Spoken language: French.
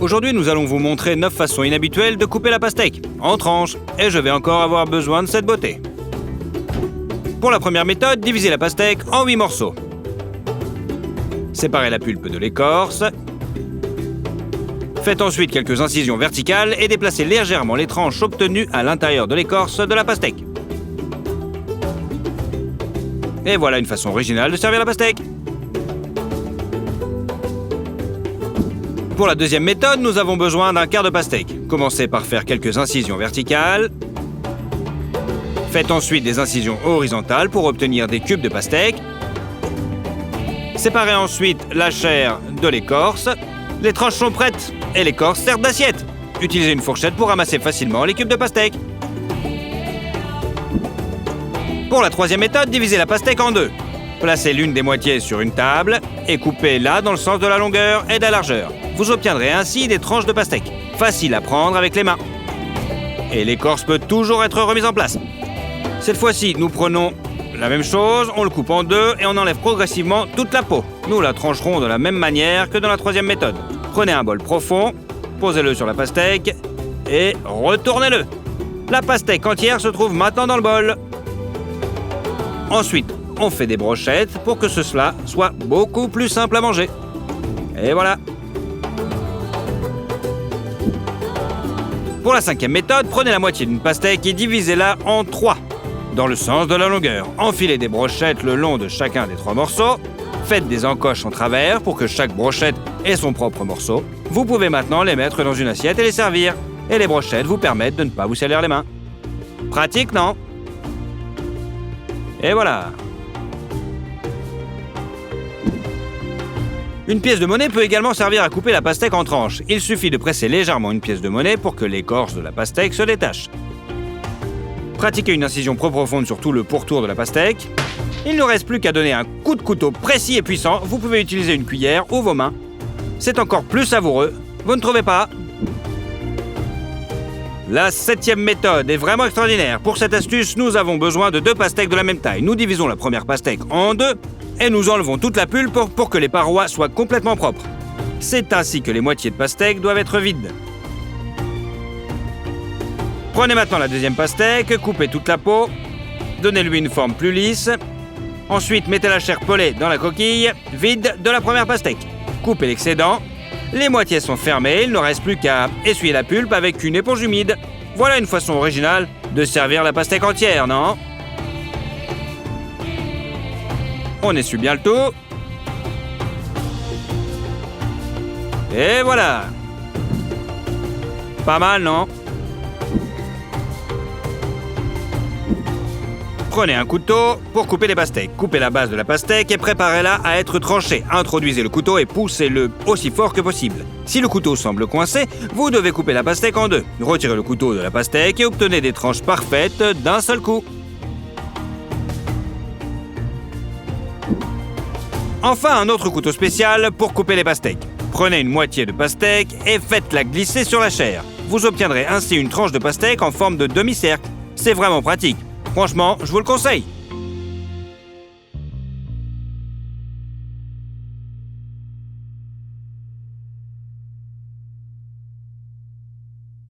Aujourd'hui, nous allons vous montrer 9 façons inhabituelles de couper la pastèque, en tranches, et je vais encore avoir besoin de cette beauté. Pour la première méthode, divisez la pastèque en 8 morceaux. Séparez la pulpe de l'écorce. Faites ensuite quelques incisions verticales et déplacez légèrement les tranches obtenues à l'intérieur de l'écorce de la pastèque. Et voilà une façon originale de servir la pastèque. Pour la deuxième méthode, nous avons besoin d'un quart de pastèque. Commencez par faire quelques incisions verticales. Faites ensuite des incisions horizontales pour obtenir des cubes de pastèque. Séparez ensuite la chair de l'écorce. Les tranches sont prêtes et l'écorce sert d'assiette. Utilisez une fourchette pour ramasser facilement les cubes de pastèque. Pour la troisième méthode, divisez la pastèque en deux. Placez l'une des moitiés sur une table et coupez-la dans le sens de la longueur et de la largeur. Vous obtiendrez ainsi des tranches de pastèque, faciles à prendre avec les mains. Et l'écorce peut toujours être remise en place. Cette fois-ci, nous prenons la même chose, on le coupe en deux et on enlève progressivement toute la peau. Nous la trancherons de la même manière que dans la troisième méthode. Prenez un bol profond, posez-le sur la pastèque et retournez-le. La pastèque entière se trouve maintenant dans le bol. Ensuite, on fait des brochettes pour que cela soit beaucoup plus simple à manger. Et voilà. Pour la cinquième méthode, prenez la moitié d'une pastèque et divisez-la en 3, dans le sens de la longueur. Enfilez des brochettes le long de chacun des 3 morceaux. Faites des encoches en travers pour que chaque brochette ait son propre morceau. Vous pouvez maintenant les mettre dans une assiette et les servir. Et les brochettes vous permettent de ne pas vous salir les mains. Pratique, non ? Et voilà. Une pièce de monnaie peut également servir à couper la pastèque en tranches. Il suffit de presser légèrement une pièce de monnaie pour que l'écorce de la pastèque se détache. Pratiquez une incision profonde sur tout le pourtour de la pastèque. Il ne reste plus qu'à donner un coup de couteau précis et puissant. Vous pouvez utiliser une cuillère ou vos mains. C'est encore plus savoureux. Vous ne trouvez pas ? La 7e méthode est vraiment extraordinaire. Pour cette astuce, nous avons besoin de 2 pastèques de la même taille. Nous divisons la première pastèque en 2 et nous enlevons toute la pulpe pour que les parois soient complètement propres. C'est ainsi que les moitiés de pastèque doivent être vides. Prenez maintenant la deuxième pastèque, coupez toute la peau, donnez-lui une forme plus lisse. Ensuite, mettez la chair pelée dans la coquille vide de la première pastèque. Coupez l'excédent. Les moitiés sont fermées, il ne reste plus qu'à essuyer la pulpe avec une éponge humide. Voilà une façon originale de servir la pastèque entière, non ? On essuie bien le tout. Et voilà. Pas mal, non ? Prenez un couteau pour couper les pastèques. Coupez la base de la pastèque et préparez-la à être tranchée. Introduisez le couteau et poussez-le aussi fort que possible. Si le couteau semble coincé, vous devez couper la pastèque en 2. Retirez le couteau de la pastèque et obtenez des tranches parfaites d'un seul coup. Enfin, un autre couteau spécial pour couper les pastèques. Prenez une moitié de pastèque et faites-la glisser sur la chair. Vous obtiendrez ainsi une tranche de pastèque en forme de demi-cercle. C'est vraiment pratique. Franchement, je vous le conseille.